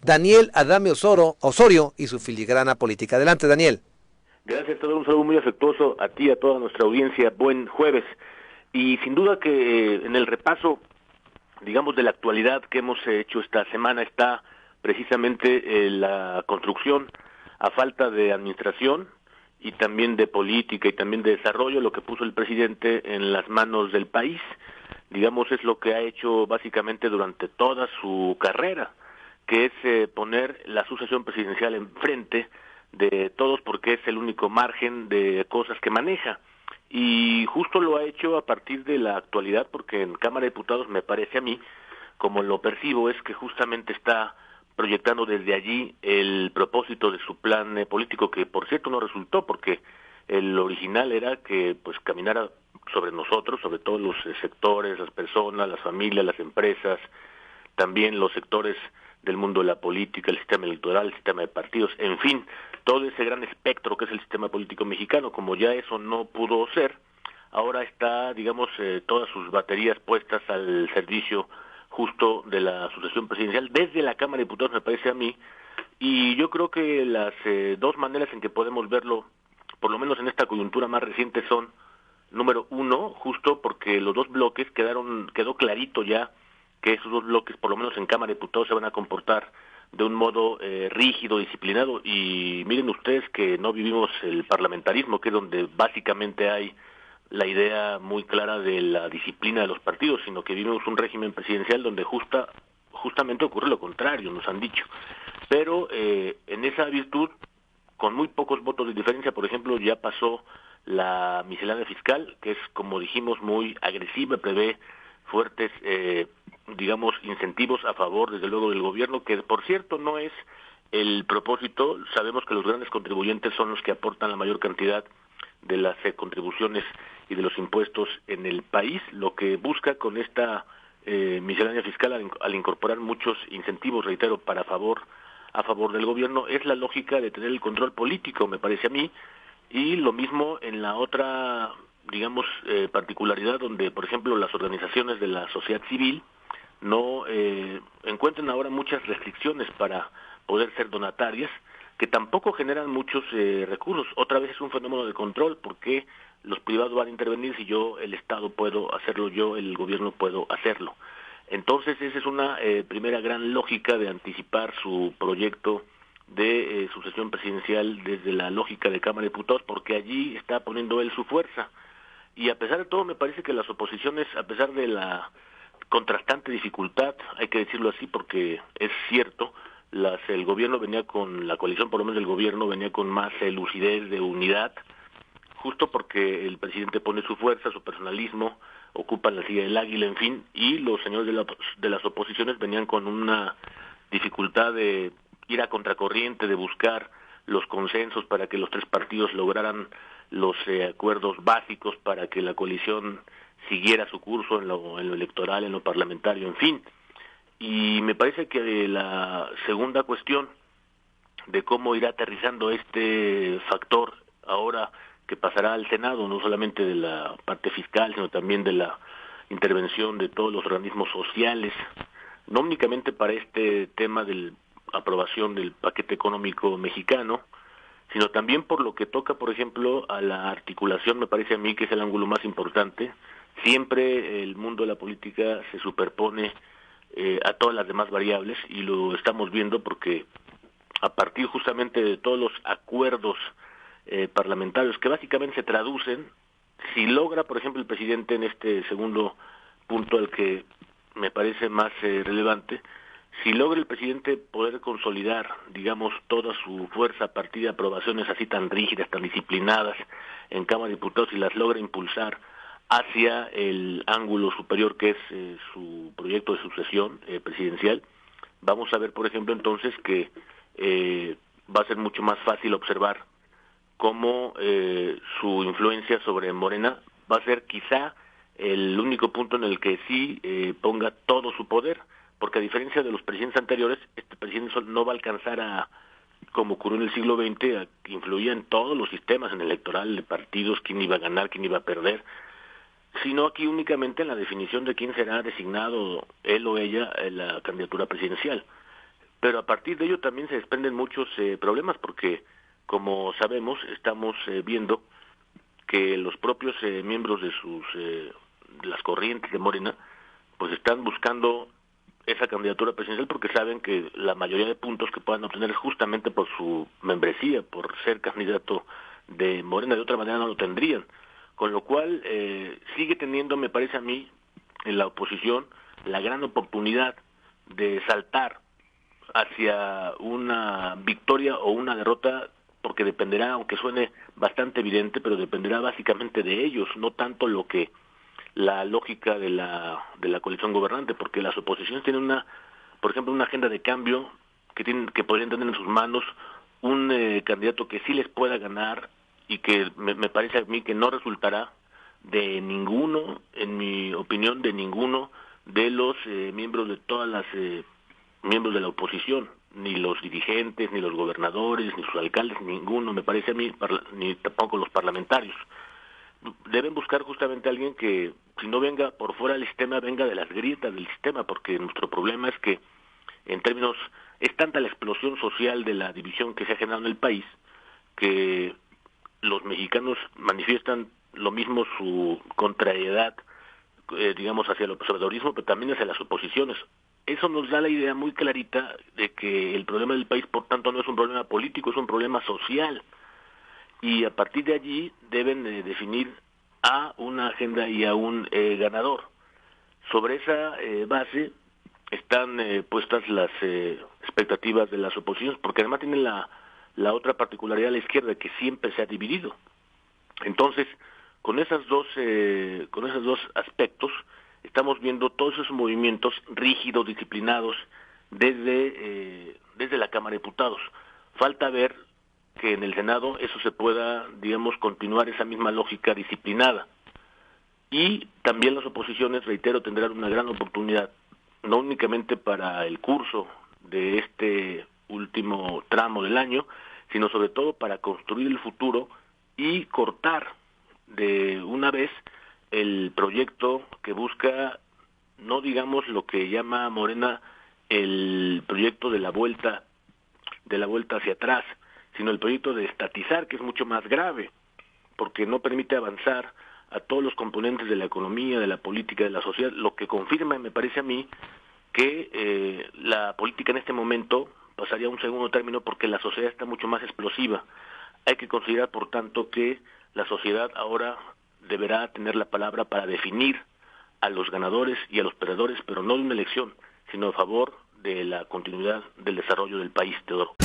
Daniel Adame Osorio y su filigrana política. Adelante, Daniel. Gracias, todo un saludo muy afectuoso a ti, a toda nuestra audiencia. Buen jueves. Y sin duda que en el repaso, digamos, de la actualidad que hemos hecho esta semana está precisamente la construcción a falta de administración y también de política y también de desarrollo, lo que puso el presidente en las manos del país. Digamos, es lo que ha hecho básicamente durante toda su carrera, que es poner la sucesión presidencial enfrente de todos porque es el único margen de cosas que maneja. Y justo lo ha hecho a partir de la actualidad, porque en Cámara de Diputados me parece a mí, como lo percibo, es que justamente está proyectando desde allí el propósito de su plan político, que por cierto no resultó, porque el original era que pues caminara sobre nosotros, sobre todos los sectores, las personas, las familias, las empresas, también los sectores del mundo de la política, el sistema electoral, el sistema de partidos, en fin, todo ese gran espectro que es el sistema político mexicano. Como ya eso no pudo ser, ahora está, digamos, todas sus baterías puestas al servicio justo de la sucesión presidencial desde la Cámara de Diputados, me parece a mí, y yo creo que las dos maneras en que podemos verlo, por lo menos en esta coyuntura más reciente, son, número uno, justo porque los dos bloques quedó clarito ya que esos dos bloques, por lo menos en Cámara de Diputados, se van a comportar de un modo rígido, disciplinado, y miren ustedes que no vivimos el parlamentarismo, que es donde básicamente hay la idea muy clara de la disciplina de los partidos, sino que vivimos un régimen presidencial donde justamente ocurre lo contrario, nos han dicho. Pero en esa virtud, con muy pocos votos de diferencia, por ejemplo, ya pasó la miscelánea fiscal, que es, como dijimos, muy agresiva, prevé fuertes, digamos, incentivos a favor, desde luego, del gobierno, que por cierto no es el propósito. Sabemos que los grandes contribuyentes son los que aportan la mayor cantidad de las contribuciones y de los impuestos en el país. Lo que busca con esta miscelánea fiscal, al incorporar muchos incentivos, reitero, a favor del gobierno, es la lógica de tener el control político, me parece a mí, y lo mismo en la otra, digamos, particularidad, donde, por ejemplo, las organizaciones de la sociedad civil no encuentran ahora muchas restricciones para poder ser donatarias, que tampoco generan muchos recursos. Otra vez es un fenómeno de control, porque los privados van a intervenir si yo, el Estado, puedo hacerlo, yo, el gobierno, puedo hacerlo. Entonces esa es una primera gran lógica de anticipar su proyecto de sucesión presidencial desde la lógica de Cámara de Diputados, porque allí está poniendo él su fuerza. Y a pesar de todo, me parece que las oposiciones, a pesar de la contrastante dificultad, hay que decirlo así porque es cierto, el gobierno venía con, la coalición por lo menos del gobierno venía con más lucidez de unidad, justo porque el presidente pone su fuerza, su personalismo, ocupan la silla del águila, en fin, y los señores de las oposiciones venían con una dificultad de ir a contracorriente, de buscar los consensos para que los tres partidos lograran los acuerdos básicos para que la coalición siguiera su curso en lo electoral, en lo parlamentario, en fin. Y me parece que la segunda cuestión de cómo irá aterrizando este factor ahora que pasará al Senado, no solamente de la parte fiscal, sino también de la intervención de todos los organismos sociales, no únicamente para este tema de la aprobación del paquete económico mexicano, sino también por lo que toca, por ejemplo, a la articulación, me parece a mí que es el ángulo más importante. Siempre el mundo de la política se superpone a todas las demás variables, y lo estamos viendo porque a partir justamente de todos los acuerdos parlamentarios que básicamente se traducen, si logra, por ejemplo, el presidente en este segundo punto, al que me parece más relevante, si logra el presidente poder consolidar, digamos, toda su fuerza a partir de aprobaciones así tan rígidas, tan disciplinadas en Cámara de Diputados, y las logra impulsar hacia el ángulo superior que es su proyecto de sucesión presidencial, vamos a ver, por ejemplo, entonces que va a ser mucho más fácil observar cómo su influencia sobre Morena va a ser quizá el único punto en el que sí ponga todo su poder, porque a diferencia de los presidentes anteriores, este presidente no va a alcanzar a, como ocurrió en el siglo XX, a que influía en todos los sistemas, en el electoral, de partidos, quién iba a ganar, quién iba a perder, sino aquí únicamente en la definición de quién será designado él o ella en la candidatura presidencial. pero a partir de ello también se desprenden muchos problemas, porque como sabemos estamos viendo que los propios miembros de de las corrientes de Morena pues están buscando esa candidatura presidencial porque saben que la mayoría de puntos que puedan obtener es justamente por su membresía, por ser candidato de Morena, de otra manera no lo tendrían, con lo cual sigue teniendo, me parece a mí, en la oposición la gran oportunidad de saltar hacia una victoria o una derrota, porque dependerá, aunque suene bastante evidente, pero dependerá básicamente de ellos, no tanto la lógica de la coalición gobernante, porque las oposiciones tienen por ejemplo, una agenda de cambio que podrían tener en sus manos un candidato que sí les pueda ganar y que me parece a mí que no resultará de ninguno, en mi opinión, de ninguno de los miembros de todas las miembros de la oposición, ni los dirigentes, ni los gobernadores, ni sus alcaldes, ninguno, me parece a mí, ni tampoco los parlamentarios. Deben buscar justamente a alguien que, si no venga por fuera del sistema, venga de las grietas del sistema, porque nuestro problema es que, en términos, es tanta la explosión social de la división que se ha generado en el país, que los mexicanos manifiestan lo mismo su contrariedad, digamos, hacia el observadorismo, pero también hacia las oposiciones. Eso nos da la idea muy clarita de que el problema del país, por tanto, no es un problema político, es un problema social. Y a partir de allí deben definir a una agenda y a un ganador. Sobre esa base están puestas las expectativas de las oposiciones, porque además tienen la otra particularidad de la izquierda, que siempre se ha dividido. Entonces, con esos dos aspectos, estamos viendo todos esos movimientos rígidos, disciplinados, desde la Cámara de Diputados. Falta ver que en el Senado eso se pueda, digamos, continuar esa misma lógica disciplinada. Y también las oposiciones, reitero, tendrán una gran oportunidad, no únicamente para el curso de este último tramo del año, sino sobre todo para construir el futuro y cortar de una vez el proyecto que busca, no digamos lo que llama Morena el proyecto de la vuelta hacia atrás, sino el proyecto de estatizar, que es mucho más grave, porque no permite avanzar a todos los componentes de la economía, de la política, de la sociedad, lo que confirma, me parece a mí, que la política en este momento pasaría a un segundo término porque la sociedad está mucho más explosiva. Hay que considerar, por tanto, que la sociedad ahora deberá tener la palabra para definir a los ganadores y a los perdedores, pero no de una elección, sino a favor de la continuidad del desarrollo del país, Teodoro.